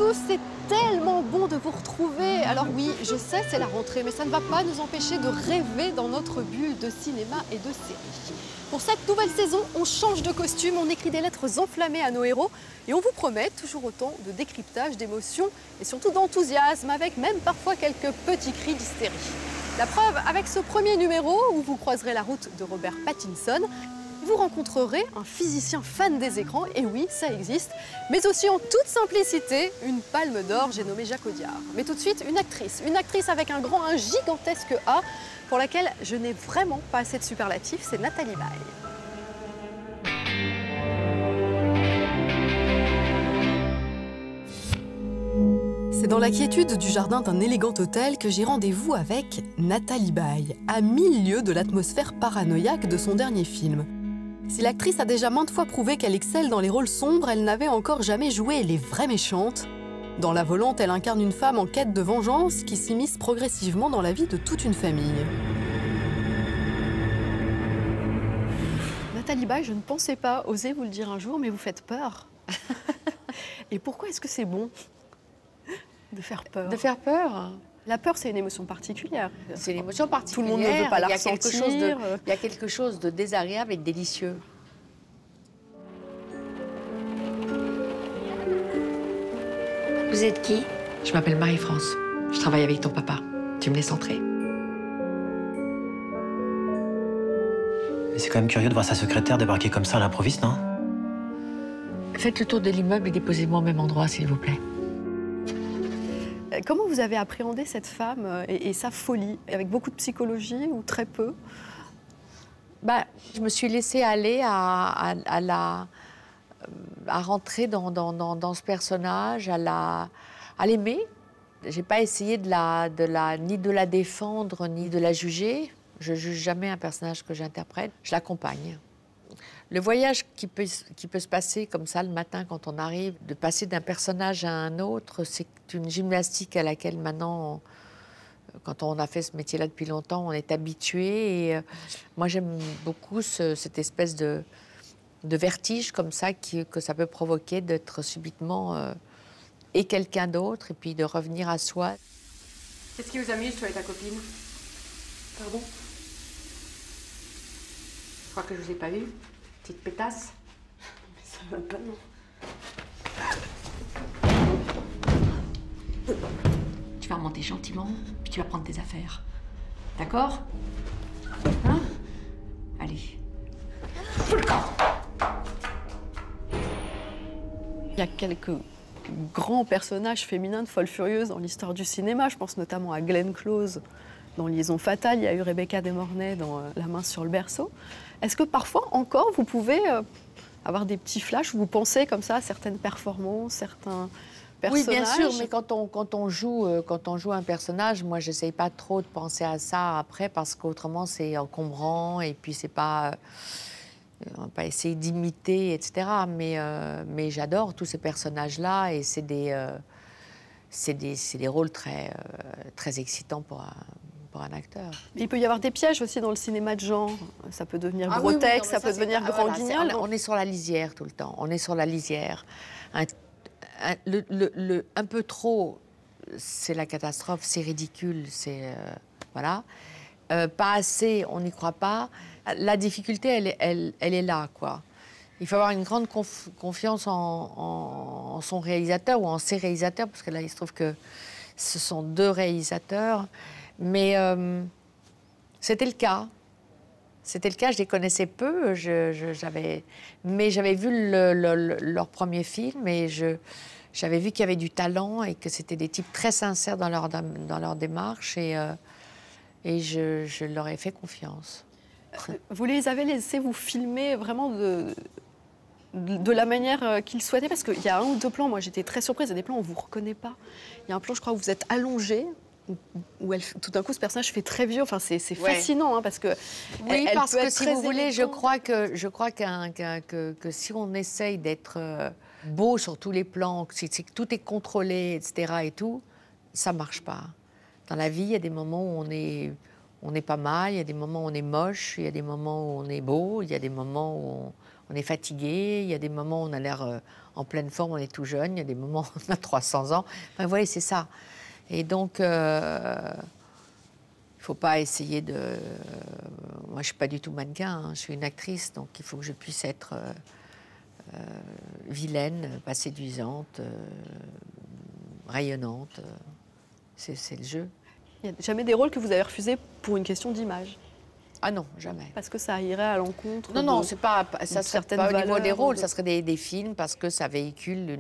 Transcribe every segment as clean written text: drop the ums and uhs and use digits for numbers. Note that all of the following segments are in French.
tous, c'est tellement bon de vous retrouver. Alors oui, je sais, c'est la rentrée, mais ça ne va pas nous empêcher de rêver dans notre bulle de cinéma et de séries. Pour cette nouvelle saison, on change de costume, on écrit des lettres enflammées à nos héros et on vous promet toujours autant de décryptage, d'émotion et surtout d'enthousiasme, avec même parfois quelques petits cris d'hystérie. La preuve avec ce premier numéro où vous croiserez la route de Robert Pattinson. Vous rencontrerez un physicien fan des écrans, et oui, ça existe, mais aussi en toute simplicité, une palme d'or, j'ai nommé Jacques Audiard. Mais tout de suite, une actrice avec un gigantesque A, pour laquelle je n'ai vraiment pas assez de superlatifs, c'est Nathalie Baye. C'est dans la quiétude du jardin d'un élégant hôtel que j'ai rendez-vous avec Nathalie Baye, à 1000 lieues de l'atmosphère paranoïaque de son dernier film. Si l'actrice a déjà maintes fois prouvé qu'elle excelle dans les rôles sombres, elle n'avait encore jamais joué les vraies méchantes. Dans La Volante, elle incarne une femme en quête de vengeance qui s'immisce progressivement dans la vie de toute une famille. Nathalie Baye, je ne pensais pas oser vous le dire un jour, mais vous faites peur. Et pourquoi est-ce que c'est bon de faire peur? De faire peur? La peur, c'est une émotion particulière. C'est une émotion particulière. Tout le monde ne veut pas la ressentir. Il y a quelque chose de désagréable et de délicieux. Vous êtes qui? Je m'appelle Marie-France. Je travaille avec ton papa. Tu me laisses entrer? Mais c'est quand même curieux de voir sa secrétaire débarquer comme ça à l'improviste, non? Faites le tour de l'immeuble et déposez-moi au même endroit, s'il vous plaît. Comment vous avez appréhendé cette femme et sa folie? Avec beaucoup de psychologie ou très peu? Je me suis laissée aller à rentrer dans ce personnage, à l'aimer. J'ai pas essayé ni de la défendre, ni de la juger. Je juge jamais un personnage que j'interprète. Je l'accompagne. Le voyage qui peut se passer comme ça le matin quand on arrive, de passer d'un personnage à un autre, c'est une gymnastique à laquelle maintenant, quand on a fait ce métier-là depuis longtemps, on est habitué. Et moi, j'aime beaucoup cette espèce de vertige comme ça que ça peut provoquer d'être subitement et quelqu'un d'autre et puis de revenir à soi. Qu'est-ce qui vous amuse, toi et ta copine? Pardon? Je crois que je ne vous ai pas vu. Petite pétasse. Mais ça va pas, non. Tu vas remonter gentiment, puis tu vas prendre tes affaires. D'accord? Hein? Allez. Fous le camp! Il y a quelques grands personnages féminins de folles furieuses dans l'histoire du cinéma. Je pense notamment à Glenn Close dans Liaison fatale. Il y a eu Rebecca De Mornay dans La main sur le berceau. Est-ce que parfois encore vous pouvez avoir des petits flashs où vous pensez comme ça à certaines performances, certains personnages? Oui, bien sûr, mais quand on joue un personnage, moi, j'essaye pas trop de penser à ça après parce qu'autrement, c'est encombrant et puis c'est pas... on va pas essayer d'imiter, etc. Mais j'adore tous ces personnages-là et c'est des rôles très excitants pour un acteur. Il peut y avoir des pièges aussi dans le cinéma de genre. Ça peut devenir grotesque, ça peut devenir grand guignol. On est sur la lisière tout le temps. On est sur la lisière. Un peu trop, c'est la catastrophe, c'est ridicule, c'est... voilà. Pas assez, on n'y croit pas. La difficulté, elle est là, quoi. Il faut avoir une grande confiance en son réalisateur ou en ses réalisateurs, parce que là, il se trouve que ce sont deux réalisateurs. Mais c'était le cas. C'était le cas, je les connaissais peu, mais j'avais vu leur premier film et j'avais vu qu'il y avait du talent et que c'était des types très sincères dans leur démarche et je leur ai fait confiance. Vous les avez laissés vous filmer vraiment de la manière qu'ils souhaitaient? Parce qu'il y a un ou deux plans, moi j'étais très surprise, il y a des plans où on ne vous reconnaît pas. Il y a un plan, je crois, où vous êtes allongé, où tout d'un coup ce personnage fait très vieux. Enfin, c'est fascinant, hein, parce que oui, elle parce peut que être si très vous voulez, je élégante. crois que si on essaye d'être beau sur tous les plans, que tout est contrôlé, etc. et tout, ça marche pas. Dans la vie, il y a des moments où on est pas mal, il y a des moments où on est moche, il y a des moments où on est beau, il y a des moments où on est fatigué, il y a des moments où on a l'air en pleine forme, on est tout jeune, il y a des moments où on a 300 ans. Enfin, vous voyez, c'est ça. Et donc, il ne faut pas essayer de... moi, je ne suis pas du tout mannequin, hein, je suis une actrice, donc il faut que je puisse être vilaine, pas séduisante, rayonnante. C'est le jeu. Il n'y a jamais des rôles que vous avez refusés pour une question d'image? Ah non, jamais. Parce que ça irait à l'encontre Non, non, c'est pas, ça serait pas au niveau des rôles, de... ça serait des films parce que ça véhicule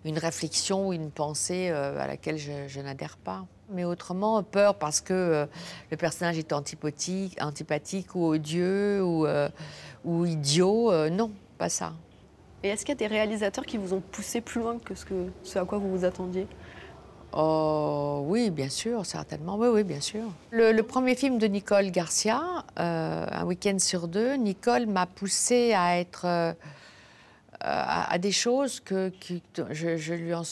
une réflexion, une pensée à laquelle je n'adhère pas. Mais autrement, peur parce que le personnage est antipathique ou odieux ou idiot, non, pas ça. Et est-ce qu'il y a des réalisateurs qui vous ont poussé plus loin que ce à quoi vous vous attendiez? Oh, oui, bien sûr, certainement. Oui, oui, bien sûr. Le premier film de Nicole Garcia, Un week-end sur deux, Nicole m'a poussée à être à des choses que je lui en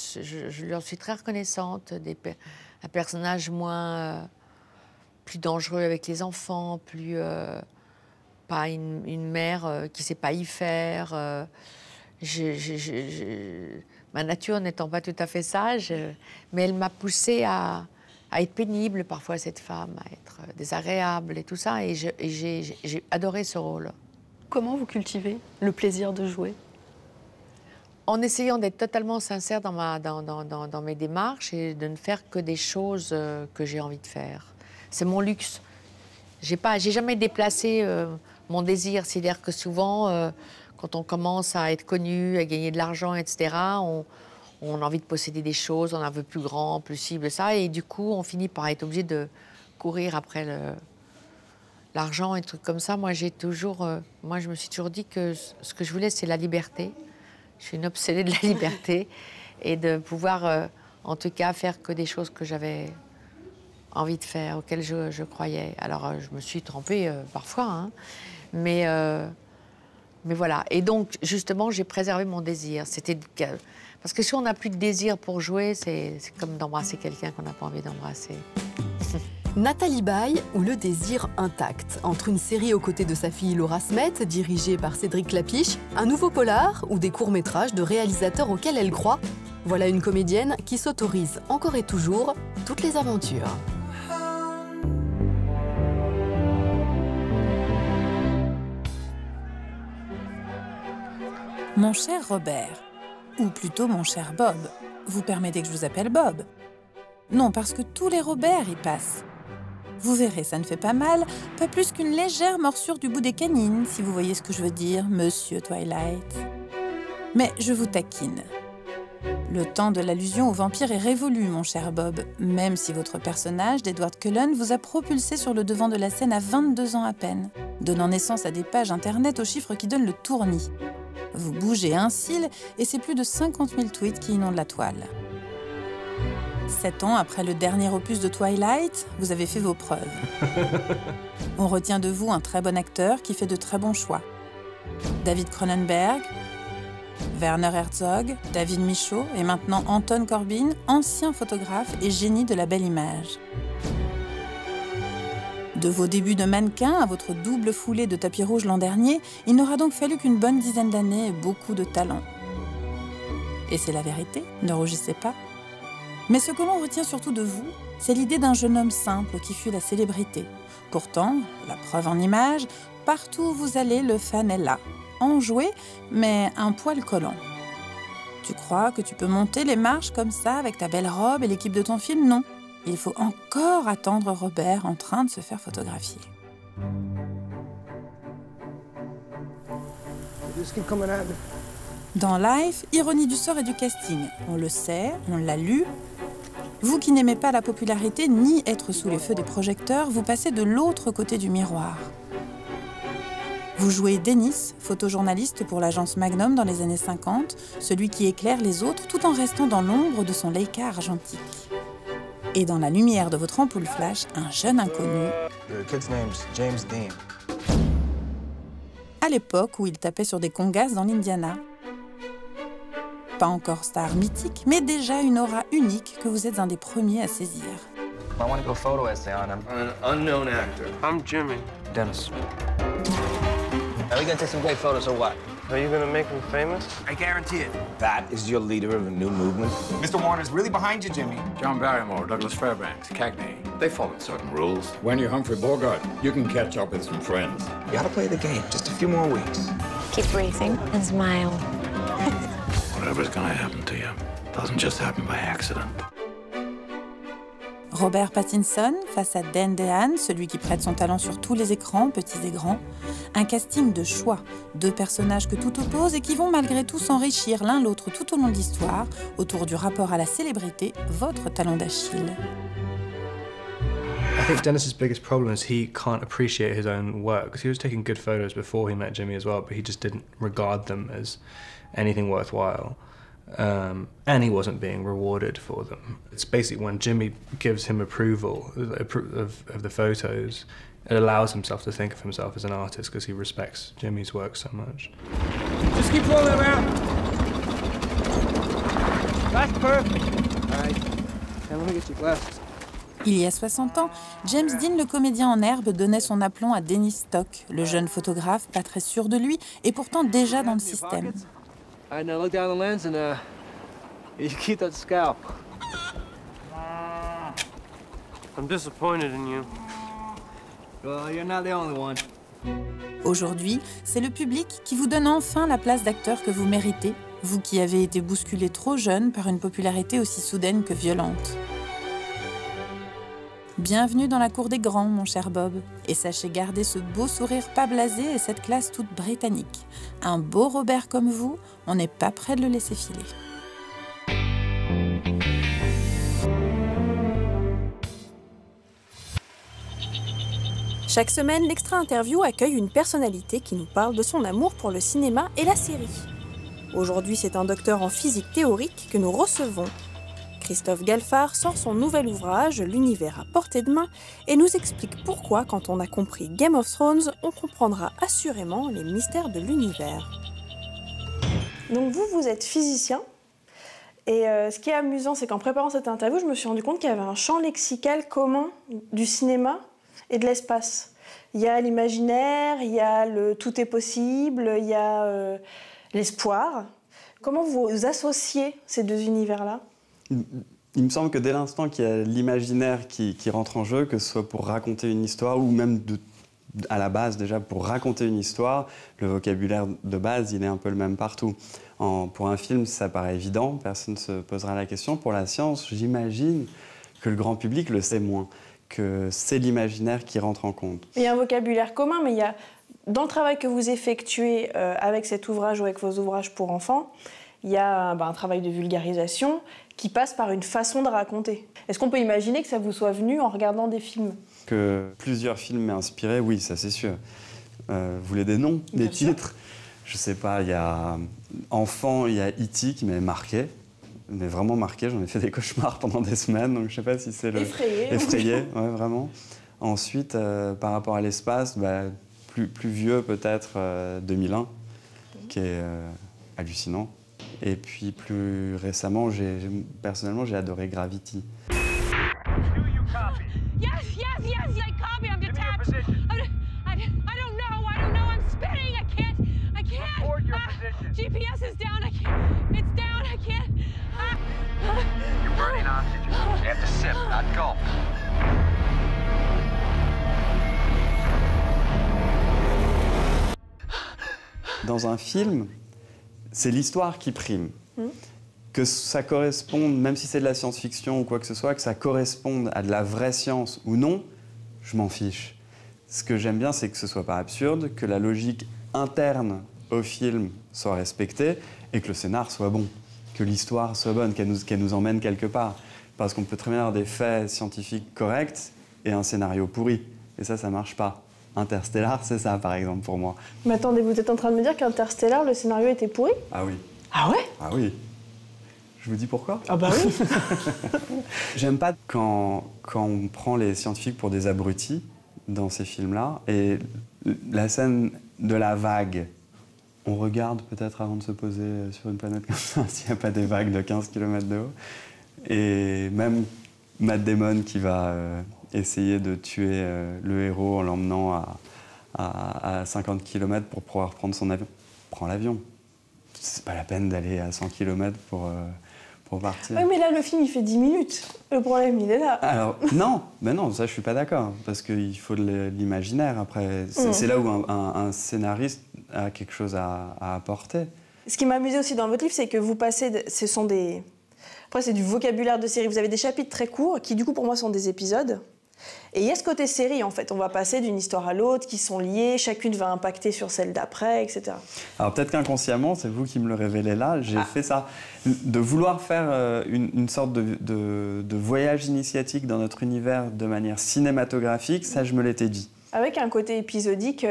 suis très reconnaissante. Un personnage plus dangereux avec les enfants, pas une mère qui ne sait pas y faire. Ma nature n'étant pas tout à fait sage, mais elle m'a poussée à être pénible parfois, cette femme, à être désagréable et tout ça. Et j'ai adoré ce rôle. Comment vous cultivez le plaisir de jouer? En essayant d'être totalement sincère dans mes démarches et de ne faire que des choses que j'ai envie de faire. C'est mon luxe. J'ai jamais déplacé mon désir. C'est-à-dire que souvent... quand on commence à être connu, à gagner de l'argent, etc., on a envie de posséder des choses, on en veut plus grand, plus cible, ça. Et du coup, on finit par être obligé de courir après l'argent et des trucs comme ça. Moi, je me suis toujours dit que ce que je voulais, c'est la liberté. Je suis une obsédée de la liberté. Et de pouvoir, en tout cas, faire que des choses que j'avais envie de faire, auxquelles je croyais. Alors, je me suis trompée parfois, hein, mais voilà. Et donc, justement, j'ai préservé mon désir. Parce que si on n'a plus de désir pour jouer, c'est comme d'embrasser quelqu'un qu'on n'a pas envie d'embrasser. Nathalie Baye ou Le désir intact. Entre une série aux côtés de sa fille Laura Smet, dirigée par Cédric Clapiche, un nouveau polar ou des courts-métrages de réalisateurs auxquels elle croit, voilà une comédienne qui s'autorise encore et toujours toutes les aventures. Mon cher Robert, ou plutôt mon cher Bob. Vous permettez que je vous appelle Bob? Non, parce que tous les Robert y passent. Vous verrez, ça ne fait pas mal, pas plus qu'une légère morsure du bout des canines, si vous voyez ce que je veux dire, monsieur Twilight. Mais je vous taquine. Le temps de l'allusion au vampire est révolu, mon cher Bob, même si votre personnage d'Edward Cullen vous a propulsé sur le devant de la scène à 22 ans à peine, donnant naissance à des pages internet aux chiffres qui donnent le tournis. Vous bougez un cil et c'est plus de 50 000 tweets qui inondent la toile. 7 ans après le dernier opus de Twilight, vous avez fait vos preuves. On retient de vous un très bon acteur qui fait de très bons choix. David Cronenberg, Werner Herzog, David Michôd et maintenant Anton Corbijn, ancien photographe et génie de la belle image. De vos débuts de mannequin à votre double foulée de tapis rouge l'an dernier, il n'aura donc fallu qu'une bonne dizaine d'années et beaucoup de talent. Et c'est la vérité, ne rougissez pas. Mais ce que l'on retient surtout de vous, c'est l'idée d'un jeune homme simple qui fut la célébrité. Pourtant, la preuve en image, partout où vous allez, le fan est là. Enjoué, mais un poil collant. Tu crois que tu peux monter les marches comme ça avec ta belle robe et l'équipe de ton film? Non. Il faut encore attendre Robert en train de se faire photographier. Dans Life, ironie du sort et du casting. On le sait, on l'a lu. Vous qui n'aimez pas la popularité ni être sous les feux des projecteurs, vous passez de l'autre côté du miroir. Vous jouez Dennis, photojournaliste pour l'agence Magnum dans les années 50, celui qui éclaire les autres tout en restant dans l'ombre de son Leica argentique. Et dans la lumière de votre ampoule flash, un jeune inconnu, James Dean. À l'époque où il tapait sur des congas dans l'Indiana. Pas encore star mythique, mais déjà une aura unique que vous êtes un des premiers à saisir. I want to do a photo essay on him. An unknown actor. I'm Jimmy. Dennis. Are we gonna take some great photos or what? Are you gonna make him famous? I guarantee it. That is your leader of a new movement? Mr. Warner's really behind you, Jimmy. John Barrymore, Douglas Fairbanks, Cagney. They followed certain rules. When you're Humphrey Bogart, you can catch up with some friends. You gotta play the game. Just a few more weeks. Keep breathing and smile. Whatever's gonna happen to you doesn't just happen by accident. Robert Pattinson face à Dan Dehan, celui qui prête son talent sur tous les écrans, petits et grands. Un casting de choix, deux personnages que tout oppose et qui vont malgré tout s'enrichir l'un l'autre tout au long de l'histoire, autour du rapport à la célébrité, votre talon d'Achille. I think Dennis's biggest problem is he can't appreciate his own work, because he was taking good photos before he met Jimmy as well, but he just didn't regard them as anything worthwhile. And he wasn't being rewarded for them. It's basically when Jimmy gives him approval of the photos, it allows himself to think of himself as an artist because he respects Jimmy's work so much. Just keep rolling around. That's perfect. All right. Now let me get your glasses. Il y a 60 ans, James Dean, le comédien en herbe, donnait son aplomb à Dennis Stock, le jeune photographe pas très sûr de lui et pourtant déjà dans le système. All right, now look down the lens and you keep that scalp. I'm disappointed in you. Well, you're not the only one. Aujourd'hui, c'est le public qui vous donne enfin la place d'acteur que vous méritez, vous qui avez été bousculé trop jeune par une popularité aussi soudaine que violente. Bienvenue dans la cour des grands, mon cher Bob, et sachez garder ce beau sourire pas blasé et cette classe toute britannique. Un beau Robert comme vous, on n'est pas prêt de le laisser filer. Chaque semaine, l'Extra Interview accueille une personnalité qui nous parle de son amour pour le cinéma et la série. Aujourd'hui, c'est un docteur en physique théorique que nous recevons. Christophe Galfard sort son nouvel ouvrage, L'univers à portée de main, et nous explique pourquoi, quand on a compris Game of Thrones, on comprendra assurément les mystères de l'univers. Donc vous êtes physicien, et ce qui est amusant, c'est qu'en préparant cette interview, je me suis rendu compte qu'il y avait un champ lexical commun du cinéma et de l'espace. Il y a l'imaginaire, il y a le tout est possible, il y a l'espoir. Comment vous associez ces deux univers-là ? Il me semble que dès l'instant qu'il y a l'imaginaire qui rentre en jeu, que ce soit pour raconter une histoire ou même à la base déjà pour raconter une histoire, le vocabulaire de base il est un peu le même partout. Pour un film ça paraît évident, personne ne se posera la question. Pour la science, j'imagine que le grand public le sait moins, que c'est l'imaginaire qui rentre en compte. Il y a un vocabulaire commun, mais il y a, dans le travail que vous effectuez avec cet ouvrage ou avec vos ouvrages pour enfants, il y a un travail de vulgarisation qui passe par une façon de raconter. Est-ce qu'on peut imaginer que ça vous soit venu en regardant des films ? Que plusieurs films m'aient inspiré, oui, ça c'est sûr. Vous voulez des noms, des titres ? Je sais pas, il y a enfant, il y a E.T. qui m'avait marqué, mais vraiment marqué. J'en ai fait des cauchemars pendant des semaines, donc je sais pas si c'est le... Effrayé, ouais, vraiment. Ensuite, par rapport à l'espace, plus vieux peut-être, 2001, qui est hallucinant. Et puis plus récemment, personnellement, j'ai adoré Gravity. Dans un film, c'est l'histoire qui prime. Que ça corresponde, même si c'est de la science-fiction ou quoi que ce soit, que ça corresponde à de la vraie science ou non, je m'en fiche. Ce que j'aime bien, c'est que ce soit pas absurde, que la logique interne au film soit respectée et que le scénar soit bon, que l'histoire soit bonne, qu'elle nous emmène quelque part. Parce qu'on peut très bien avoir des faits scientifiques corrects et un scénario pourri. Et ça marche pas. Interstellar, c'est ça, par exemple, pour moi. Mais attendez, vous êtes en train de me dire qu'Interstellar, le scénario était pourri ? Ah oui. Ah ouais ? Ah oui. Je vous dis pourquoi ? Ah bah oui. J'aime pas quand on prend les scientifiques pour des abrutis dans ces films-là. Et la scène de la vague, on regarde peut-être avant de se poser sur une planète comme ça, s'il n'y a pas des vagues de 15 km de haut. Et même Matt Damon qui va essayer de tuer le héros en l'emmenant à 50 km pour pouvoir prendre son avion. Prends l'avion. C'est pas la peine d'aller à 100 km pour partir. Oui, mais là, le film, il fait 10 minutes. Le problème, il est là. Alors, non, ça, je suis pas d'accord. Parce qu'il faut de l'imaginaire, après. C'est là où un scénariste a quelque chose à apporter. Ce qui m'a amusé aussi dans votre livre, c'est que vous passez... Après, c'est du vocabulaire de série. Vous avez des chapitres très courts, qui, du coup, pour moi, sont des épisodes. Et il y a ce côté série, en fait. On va passer d'une histoire à l'autre, qui sont liées, chacune va impacter sur celle d'après, etc. Alors peut-être qu'inconsciemment, c'est vous qui me le révélez là, j'ai fait ça. De vouloir faire une sorte de voyage initiatique dans notre univers de manière cinématographique, ça je me l'étais dit. Avec un côté épisodique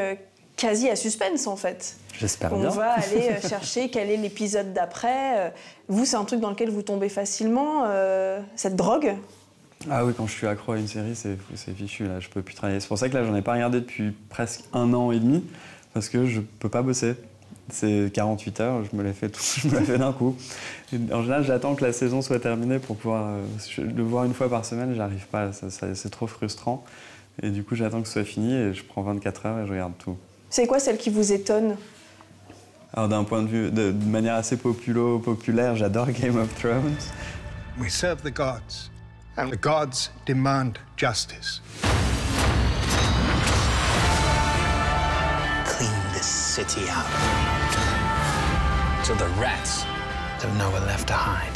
quasi à suspense, en fait. J'espère bien. On va aller chercher quel est l'épisode d'après. Vous, c'est un truc dans lequel vous tombez facilement, cette drogue. Ah oui, quand je suis accro à une série, c'est fichu, là, je peux plus travailler. C'est pour ça que là, j'en ai pas regardé depuis presque 1 an et demi, parce que je peux pas bosser. C'est 48 heures, je me la fais d'un coup. Et en général, j'attends que la saison soit terminée pour pouvoir le voir une fois par semaine, j'arrive pas, c'est trop frustrant. Et du coup, j'attends que ce soit fini et je prends 24 heures et je regarde tout. C'est quoi celle qui vous étonne? Alors d'un point de vue, de manière assez populaire, j'adore Game of Thrones. We serve the gods. And the gods demand justice. Clean this city out. So the rats have nowhere left to hide.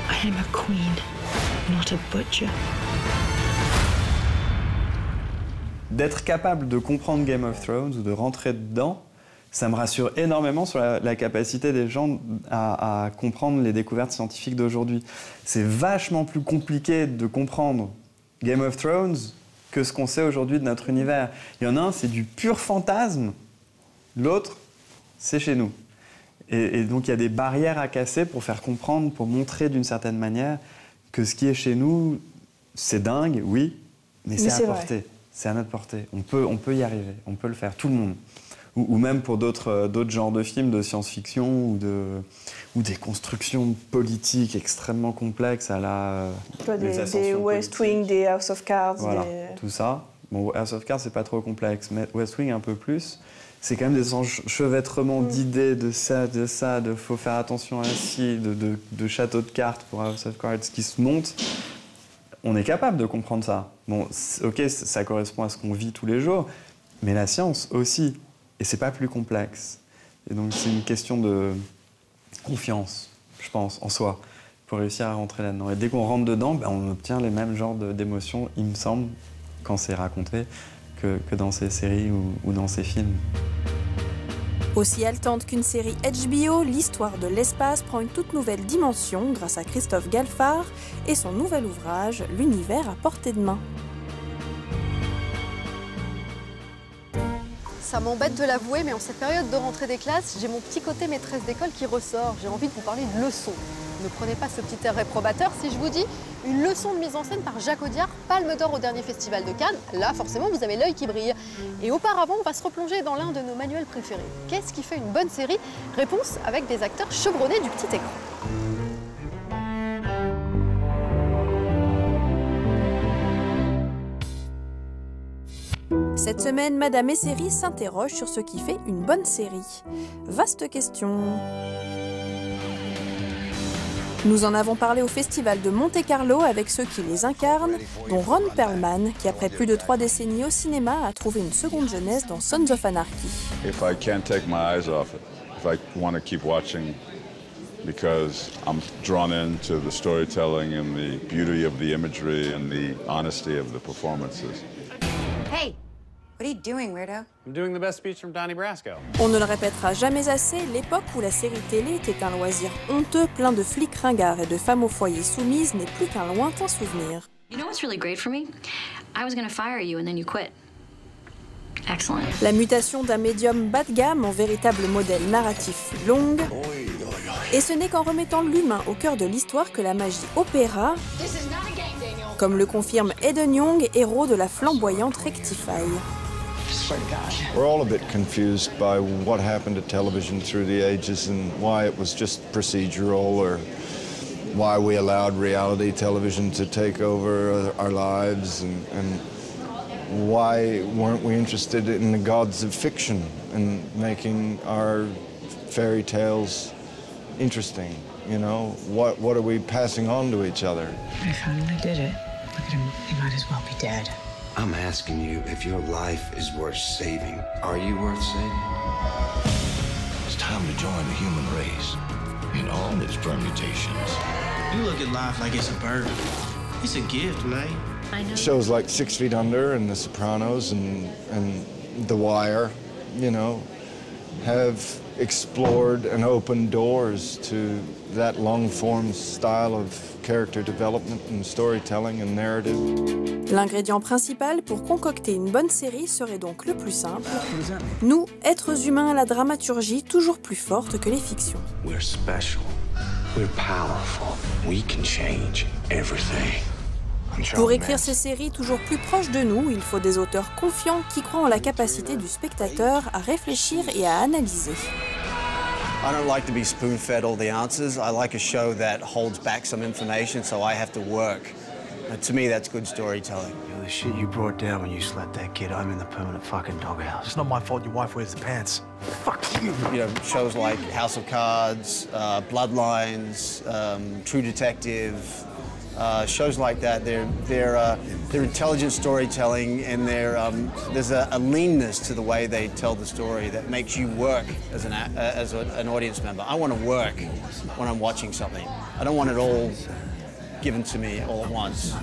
I am a queen, not a butcher. D'être capable de comprendre Game of Thrones ou de rentrer dedans, ça me rassure énormément sur la capacité des gens à comprendre les découvertes scientifiques d'aujourd'hui. C'est vachement plus compliqué de comprendre Game of Thrones que ce qu'on sait aujourd'hui de notre univers. Il y en a un, c'est du pur fantasme. L'autre, c'est chez nous. Et donc il y a des barrières à casser pour faire comprendre, pour montrer d'une certaine manière que ce qui est chez nous, c'est dingue, oui, mais c'est à portée. C'est à notre portée. On peut y arriver, on peut le faire, tout le monde. Ou même pour d'autres genres de films de science-fiction ou des constructions politiques extrêmement complexes à la... Des West Wing, des House of Cards. Voilà, tout ça. Bon, House of Cards, c'est pas trop complexe, mais West Wing, un peu plus. C'est quand même des enchevêtrements d'idées, de faut faire attention à ci, de châteaux de cartes pour House of Cards qui se montent. On est capable de comprendre ça. Bon, ok, ça correspond à ce qu'on vit tous les jours, mais la science aussi. Et c'est pas plus complexe. Et donc c'est une question de confiance, je pense, en soi, pour réussir à rentrer là-dedans. Et dès qu'on rentre dedans, on obtient les mêmes genres d'émotions, il me semble, quand c'est raconté, que dans ces séries ou dans ces films. Aussi haletante qu'une série HBO, l'histoire de l'espace prend une toute nouvelle dimension grâce à Christophe Galfard et son nouvel ouvrage, L'univers à portée de main. Ça m'embête de l'avouer, mais en cette période de rentrée des classes, j'ai mon petit côté maîtresse d'école qui ressort. J'ai envie de vous parler de leçons. Ne prenez pas ce petit air réprobateur si je vous dis une leçon de mise en scène par Jacques Audiard, Palme d'Or au dernier festival de Cannes. Là, forcément, vous avez l'œil qui brille. Et auparavant, on va se replonger dans l'un de nos manuels préférés. Qu'est-ce qui fait une bonne série? Réponse avec des acteurs chevronnés du petit écran. Cette semaine, Madame Esseri s'interroge sur ce qui fait une bonne série. Vaste question. Nous en avons parlé au Festival de Monte-Carlo avec ceux qui les incarnent, dont Ron Perlman, qui après plus de 3 décennies au cinéma a trouvé une seconde jeunesse dans Sons of Anarchy. If I can't take my eyes off it, if I want to keep watching because I'm drawn into the storytelling and the beauty of the imagery and the honesty of the performances. Hey! What are you doing, weirdo? I'm doing the best speech from Donnie Brasco. On ne le répétera jamais assez, l'époque où la série télé était un loisir honteux, plein de flics ringards et de femmes au foyer soumises n'est plus qu'un lointain souvenir. You know what's really great for me? I was gonna fire you and then you quit. Excellent. La mutation d'un médium bas de gamme en véritable modèle narratif fut longue. Et ce n'est qu'en remettant l'humain au cœur de l'histoire que la magie opéra, comme le confirme Eden Young, héros de la flamboyante Rectify. We're all a bit confused by what happened to television through the ages and why it was just procedural or why we allowed reality television to take over our lives, and why weren't we interested in the gods of fiction and making our fairy tales interesting? You know, what are we passing on to each other? I finally did it. Look at him, he might as well be dead. I'm asking you if your life is worth saving. Are you worth saving? It's time to join the human race in all its permutations. You look at life like it's a burden. It's a gift, man. I know. Shows like 6 Feet Under and The Sopranos and The Wire, you know, have explored and opened doors to that long-form style of character development and storytelling and narrative. L'ingrédient principal pour concocter une bonne série serait donc le plus simple. Nous, êtres humains à la dramaturgie toujours plus forte que les fictions. We're special. We're powerful. We can change everything. Pour écrire ces séries toujours plus proches de nous, il faut des auteurs confiants qui croient en la capacité du spectateur à réfléchir et à analyser. I don't like to be spoon-fed all the answers. I like a show that holds back some information, so I have to work. To me, that's good storytelling. The shit you brought down when you slapped that kid, I'm in the permanent fucking doghouse. It's not my fault your wife wears the pants. Fuck you. You know, shows like House of Cards, Bloodlines, True Detective, shows like that, they're intelligent storytelling, and there's a leanness to the way they tell the story that makes you work as an audience member. I want to work when I'm watching something. I don't want it all given to me all at once.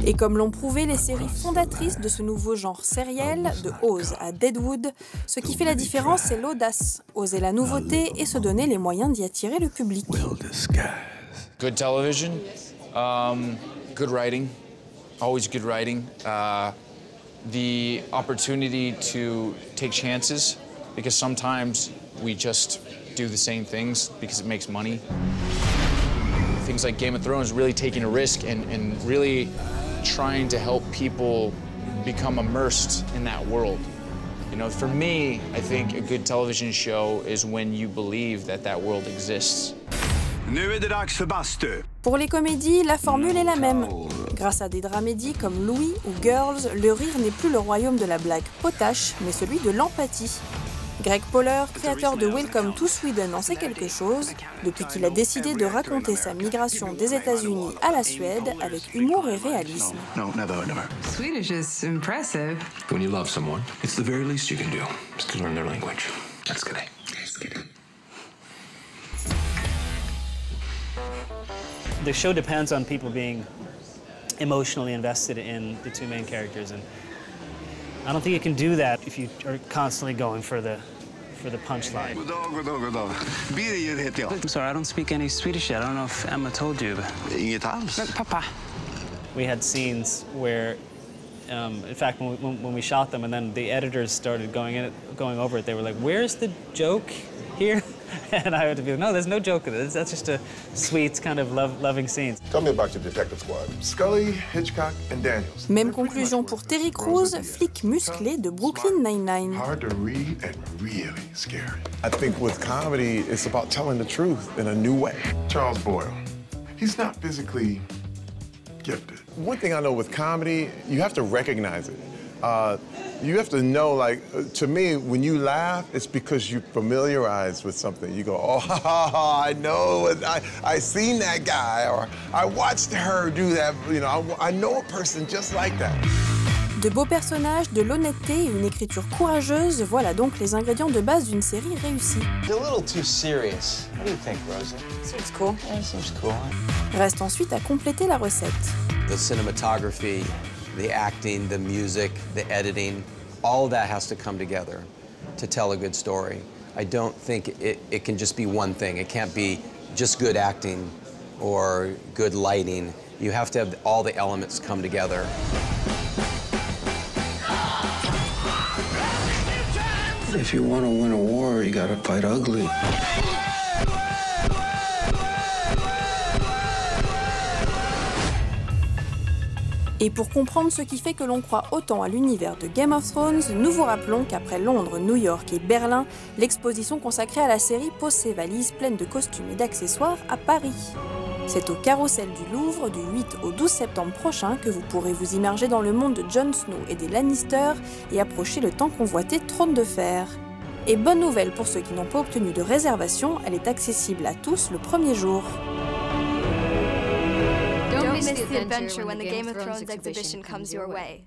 Et comme l'ont prouvé les séries fondatrices de ce nouveau genre sériel, de Oz à Deadwood, ce qui fait la différence, c'est l'audace, oser la nouveauté et se donner les moyens d'y attirer le public. Good television. Good writing, always good writing. The opportunity to take chances, because sometimes we just do the same things because it makes money. Things like Game of Thrones, really taking a risk and really trying to help people become immersed in that world. You know, for me, I think a good television show is when you believe that that world exists. Pour les comédies, la formule est la même. Grâce à des dramédies comme Louis ou Girls, le rire n'est plus le royaume de la blague potache, mais celui de l'empathie. Greg Poller, créateur de Welcome to Sweden, en sait quelque chose, depuis qu'il a décidé de raconter sa migration des États-Unis à la Suède avec humour et réalisme. Swedish is impressive. When you love someone, it's the very least you can do, is to learn their language. That's good. The show depends on people being emotionally invested in the two main characters, and I don't think you can do that if you are constantly going for the punchline. I'm sorry, I don't speak any Swedish yet. I don't know if Emma told you. Papa. We had scenes where, in fact, when we shot them, and then the editors started going over it, they were like, "Where's the joke here?" And I had to be like, no, there's no joke in it. That's just a sweet kind of loving scene. Tell me about your detective squad. Scully, Hitchcock, and Daniels. Même conclusion pour Terry Crews, flic musclé de Brooklyn Nine-Nine. Hard to read and really scary. I think with comedy, it's about telling the truth in a new way. Charles Boyle, he's not physically gifted. One thing I know with comedy, you have to recognize it. You have to know, like, to me, when you laugh, it's because you familiarize with something. You go, oh, I know, I seen that guy, or I watched her do that, you know, I know a person just like that. De beaux personnages, de l'honnêteté et une écriture courageuse, voilà donc les ingrédients de base d'une série réussie. You're a little too serious. What do you think, Rosa? Seems cool. Yeah, seems cool. Reste ensuite à compléter la recette. The cinematography, the acting, the music, the editing, all of that has to come together to tell a good story. I don't think it can just be one thing. It can't be just good acting or good lighting. You have to have all the elements come together. If you want to win a war, you gotta fight ugly. Et pour comprendre ce qui fait que l'on croit autant à l'univers de Game of Thrones, nous vous rappelons qu'après Londres, New York et Berlin, l'exposition consacrée à la série pose ses valises pleines de costumes et d'accessoires à Paris. C'est au Carrousel du Louvre du 8 au 12 septembre prochain que vous pourrez vous immerger dans le monde de Jon Snow et des Lannister et approcher le tant convoité Trône de Fer. Et bonne nouvelle pour ceux qui n'ont pas obtenu de réservation, elle est accessible à tous le premier jour. Don't miss the adventure when the Game of Thrones exhibition comes your way.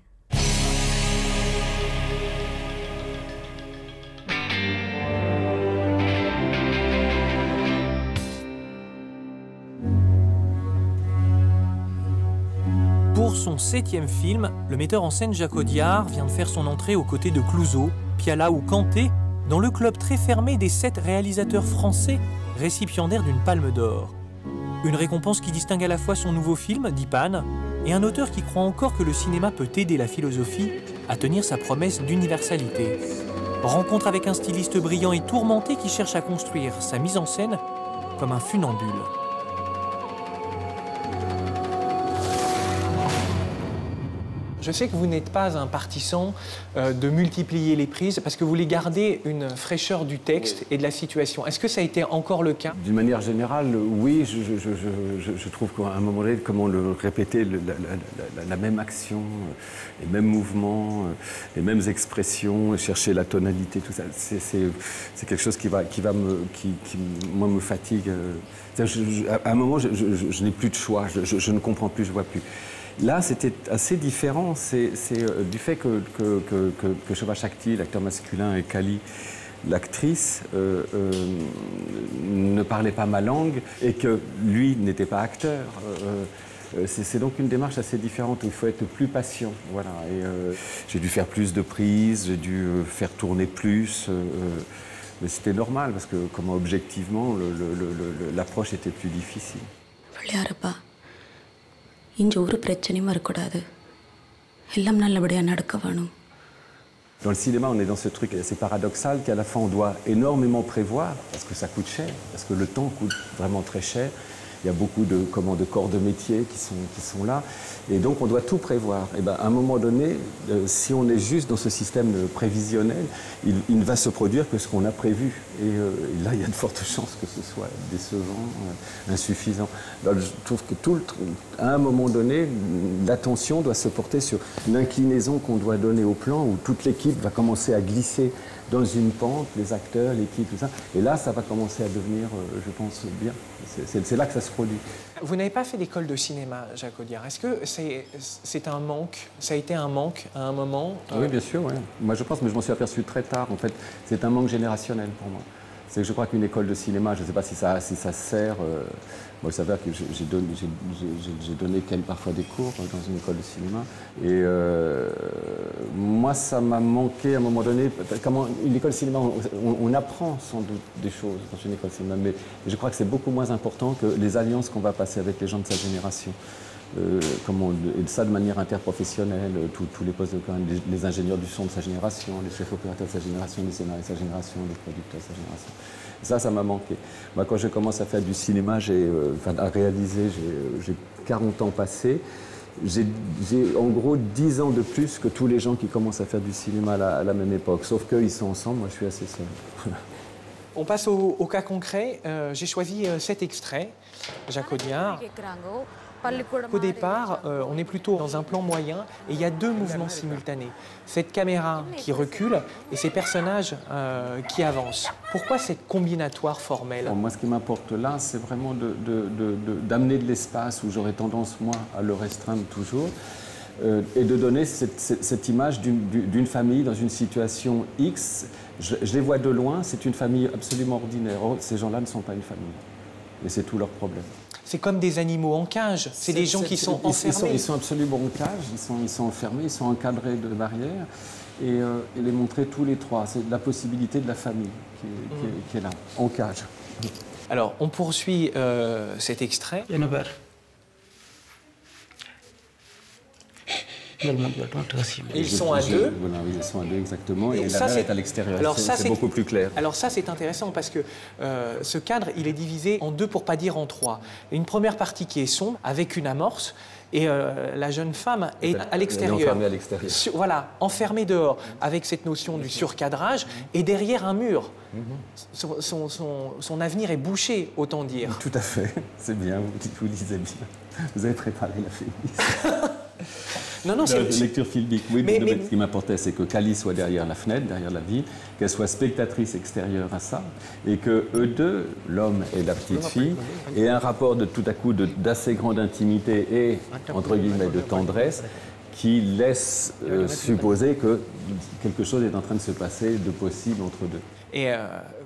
Pour son 7e film, le metteur en scène Jacques Audiard vient de faire son entrée aux côtés de Clouzot, Piala ou Kanté dans le club très fermé des 7 réalisateurs français récipiendaires d'une Palme d'Or. Une récompense qui distingue à la fois son nouveau film, Dipan, et un auteur qui croit encore que le cinéma peut aider la philosophie à tenir sa promesse d'universalité. Rencontre avec un styliste brillant et tourmenté qui cherche à construire sa mise en scène comme un funambule. Je sais que vous n'êtes pas un partisan de multiplier les prises parce que vous voulez garder une fraîcheur du texte et de la situation. Est-ce que ça a été encore le cas? D'une manière générale, oui. Je trouve qu'à un moment donné, comment le répéter, la même action, les mêmes mouvements, les mêmes expressions, chercher la tonalité, tout ça, c'est quelque chose qui moi, me fatigue. À un moment, je n'ai plus de choix, je ne comprends plus, je vois plus. Là, c'était assez différent. C'est du fait que Shobha Shakti, l'acteur masculin, et Kali, l'actrice, ne parlaient pas ma langue et que lui n'était pas acteur. C'est donc une démarche assez différente où il faut être plus patient. Voilà. J'ai dû faire plus de prises, j'ai dû faire tourner plus. Mais c'était normal parce que, comment objectivement, l'approche était plus difficile. Dans le cinéma, on est dans ce truc assez paradoxal qu'à la fin, on doit énormément prévoir parce que ça coûte cher, parce que le temps coûte vraiment très cher. Il y a beaucoup de corps de métier qui sont là. Et donc, on doit tout prévoir. Et ben, à un moment donné, si on est juste dans ce système prévisionnel, il ne va se produire que ce qu'on a prévu. Et là, il y a de fortes chances que ce soit décevant, insuffisant. Donc, je trouve que à un moment donné, l'attention doit se porter sur l'inclinaison qu'on doit donner au plan, où toute l'équipe va commencer à glisser dans une pente, les acteurs, l'équipe, tout ça. Et là, ça va commencer à devenir, je pense, bien. C'est là que ça se produit. Vous n'avez pas fait d'école de cinéma, Jacques Audiard. Est-ce que c'est un manque? Ça a été un manque à un moment? Oui, bien sûr, oui. Moi, je pense, mais je m'en suis aperçu très tard. En fait, c'est un manque générationnel pour moi. C'est que je crois qu'une école de cinéma, je ne sais pas si ça sert. Moi, il s'avère que j'ai donné parfois des cours dans une école de cinéma. Et moi, ça m'a manqué à un moment donné. Comment une école de cinéma, on apprend sans doute des choses dans une école de cinéma, mais je crois que c'est beaucoup moins important que les alliances qu'on va passer avec les gens de sa génération. Et ça de manière interprofessionnelle, tous les postes, les ingénieurs du son de sa génération, les chefs opérateurs de sa génération, les scénaristes de sa génération, les producteurs de sa génération. Ça m'a manqué. Moi, quand je commence à faire du cinéma, à réaliser, j'ai 40 ans passés. J'ai en gros 10 ans de plus que tous les gens qui commencent à faire du cinéma à la même époque. Sauf qu'ils sont ensemble, moi je suis assez seul. On passe au cas concret. J'ai choisi 7 extraits, Jacques Audiard. Au départ, on est plutôt dans un plan moyen et il y a 2 mouvements simultanés. Cette caméra qui recule et ces personnages qui avancent. Pourquoi cette combinatoire formelle? Moi, ce qui m'importe là, c'est vraiment d'amener de l'espace où j'aurais tendance, moi, à le restreindre toujours. Et de donner cette image d'une famille dans une situation X. Je les vois de loin, c'est une famille absolument ordinaire. Or, ces gens-là ne sont pas une famille. Et c'est tout leur problème. C'est comme des animaux en cage, c'est des gens qui sont enfermés. Ils sont absolument en cage, ils sont enfermés, ils sont encadrés de barrières. Et les montrer tous les 3, c'est la possibilité de la famille qui est là, en cage. Alors, on poursuit cet extrait. Et ils sont à deux. Voilà, oui, ils sont à deux exactement. Et ça, la mer est à l'extérieur. Alors ça, c'est beaucoup plus clair. Alors ça, c'est intéressant parce que ce cadre, il est divisé en deux, pour pas dire en trois. Une première partie qui est sombre, avec une amorce, et la jeune femme est à l'extérieur. Enfermée à l'extérieur. Voilà, enfermée dehors, avec cette notion du surcadrage, et derrière un mur. Son avenir est bouché, autant dire. Tout à fait, c'est bien, vous lisez bien. Vous avez préparé la féministe. Non, c'est une lecture filmique. Oui, mais ce qui m'importait, c'est que Cali soit derrière la fenêtre, derrière la ville, qu'elle soit spectatrice extérieure à ça, et que eux deux, l'homme et la petite fille, aient un rapport de tout à coup d'assez grande intimité et, entre guillemets, de tendresse, qui laisse supposer que quelque chose est en train de se passer de possible entre deux. Et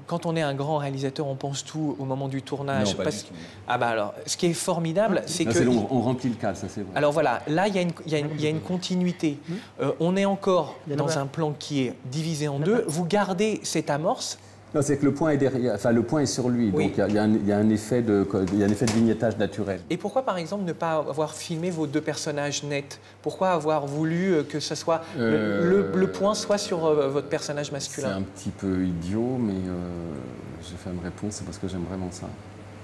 quand on est un grand réalisateur, on pense tout au moment du tournage. Non, pas du tout. Ah bah alors, ce qui est formidable, c'est que... On remplit le cadre, ça c'est vrai. Alors voilà, là, il y a une continuité. On est encore dans un plan qui est divisé en deux. Vous gardez cette amorce. Non, c'est que le point est derrière, enfin le point est sur lui, oui. Donc il y a un effet de vignettage naturel. Et pourquoi par exemple ne pas avoir filmé vos deux personnages nets? Pourquoi avoir voulu que ce soit le point soit sur votre personnage masculin? C'est un petit peu idiot, mais j'ai fait une réponse, c'est parce que j'aime vraiment ça.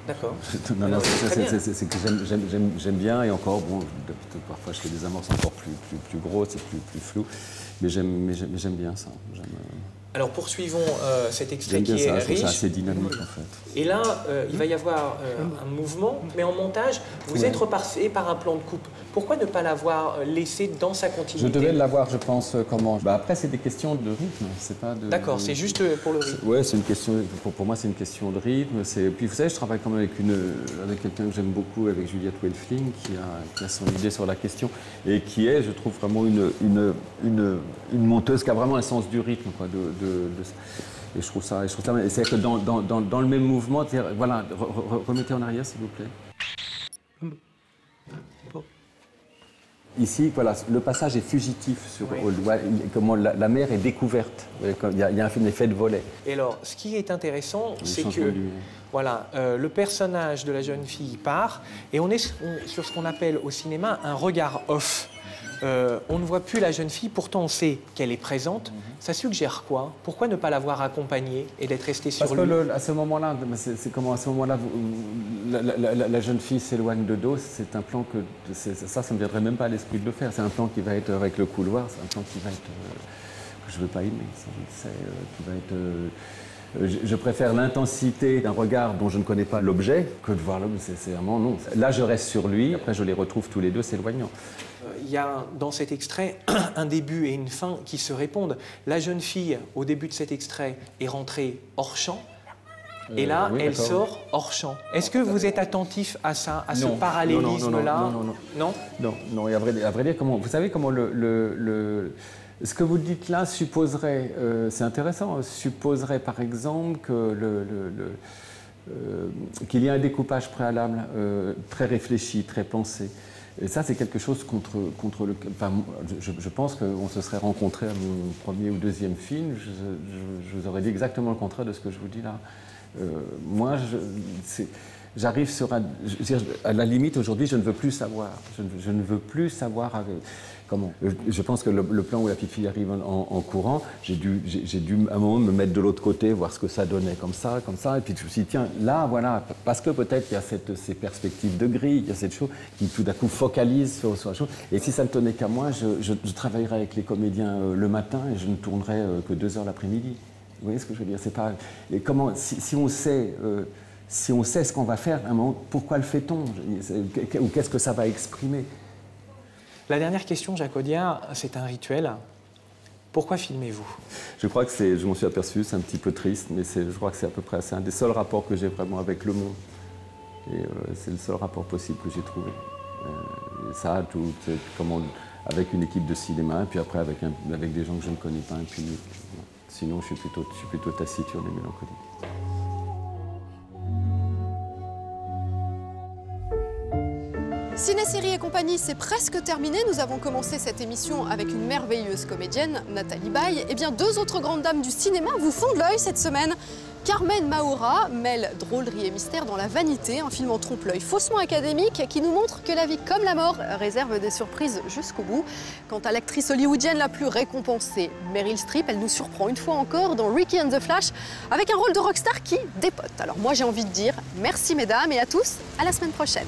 D'accord. Non, c'est que j'aime bien, et encore, bon, parfois je fais des amorces encore plus grosses et plus floues, mais j'aime bien ça. Alors poursuivons cet extrait qui est riche. C'est assez dynamique en fait. Et là, il va y avoir un mouvement, mais en montage, vous êtes repassé par un plan de coupe. Pourquoi ne pas l'avoir laissé dans sa continuité? Je devais l'avoir, je pense, comment. Après, c'est des questions de rythme, c'est pas de... D'accord, c'est juste pour le rythme. Oui, c'est une question, pour moi, c'est une question de rythme. Puis vous savez, je travaille quand même avec quelqu'un que j'aime beaucoup, avec Juliette Welfling, qui a son idée sur la question, et qui est, je trouve, vraiment une monteuse qui a vraiment un sens du rythme, quoi, et je trouve ça, c'est que dans le même mouvement, voilà, remettez en arrière s'il vous plaît. Ici, voilà, le passage est fugitif sur comment la mer est découverte. Il y a un effet de volet. Et alors, ce qui est intéressant, c'est que voilà, le personnage de la jeune fille part, et on est sur ce qu'on appelle au cinéma un regard off. On ne voit plus la jeune fille, pourtant on sait qu'elle est présente. Ça suggère quoi? Pourquoi ne pas l'avoir accompagnée et d'être restée sur lui? Parce que à ce moment-là, c'est comment à ce moment-là, la jeune fille s'éloigne de dos. C'est un plan que ça ne me viendrait même pas à l'esprit de le faire. C'est un plan qui va être avec le couloir. C'est un plan qui va être que je ne veux pas aimer. Ça, je sais, qui va être. Je préfère l'intensité d'un regard dont je ne connais pas l'objet que de voir l'homme. C'est vraiment non. Là, je reste sur lui. Après, je les retrouve tous les deux s'éloignant. Il y a dans cet extrait un début et une fin qui se répondent. La jeune fille, au début de cet extrait, est rentrée hors champ. Et là, oui, elle sort hors champ. Est-ce que vous êtes attentif à ça, à ce parallélisme-là? Non. Et à vrai dire, vous savez comment ce que vous dites là supposerait, c'est intéressant, supposerait par exemple que qu'il y ait un découpage préalable très réfléchi, très pensé. Et ça, c'est quelque chose contre le... Enfin, je pense qu'on se serait rencontrés à mon premier ou deuxième film. Je vous aurais dit exactement le contraire de ce que je vous dis là. Moi, j'arrive sur un... à la limite, aujourd'hui, je ne veux plus savoir. Je ne veux plus savoir comment. Je pense que le plan où la petite fille arrive en courant, j'ai dû à un moment me mettre de l'autre côté, voir ce que ça donnait, comme ça. Et puis je me suis dit, tiens, là, voilà, parce que peut-être il y a ces perspectives de grille, il y a cette chose qui tout à coup focalise sur la chose. Et si ça ne tenait qu'à moi, je travaillerais avec les comédiens le matin et je ne tournerais que 2 heures l'après-midi. Vous voyez ce que je veux dire? C'est pas... Et comment, si on sait... si on sait ce qu'on va faire, à un moment, pourquoi le fait-on? Ou qu'est-ce que ça va exprimer? La dernière question, Jacques Audiard, c'est un rituel. Pourquoi filmez-vous? Je crois que je m'en suis aperçu, c'est un petit peu triste, mais je crois que c'est à peu près un des seuls rapports que j'ai vraiment avec le monde. Et c'est le seul rapport possible que j'ai trouvé. Et ça, avec une équipe de cinéma, et puis après avec des gens que je ne connais pas, et puis sinon je suis plutôt taciturne et mélancolique. Ciné-série et compagnie, c'est presque terminé. Nous avons commencé cette émission avec une merveilleuse comédienne, Nathalie Baye. Et bien, 2 autres grandes dames du cinéma vous font de l'œil cette semaine. Carmen Maura mêle drôlerie et mystère dans La Vanité, un film en trompe-l'œil faussement académique qui nous montre que la vie comme la mort réserve des surprises jusqu'au bout. Quant à l'actrice hollywoodienne la plus récompensée, Meryl Streep, elle nous surprend une fois encore dans Ricky and the Flash avec un rôle de rockstar qui dépote. Alors moi j'ai envie de dire merci mesdames et à tous, à la semaine prochaine.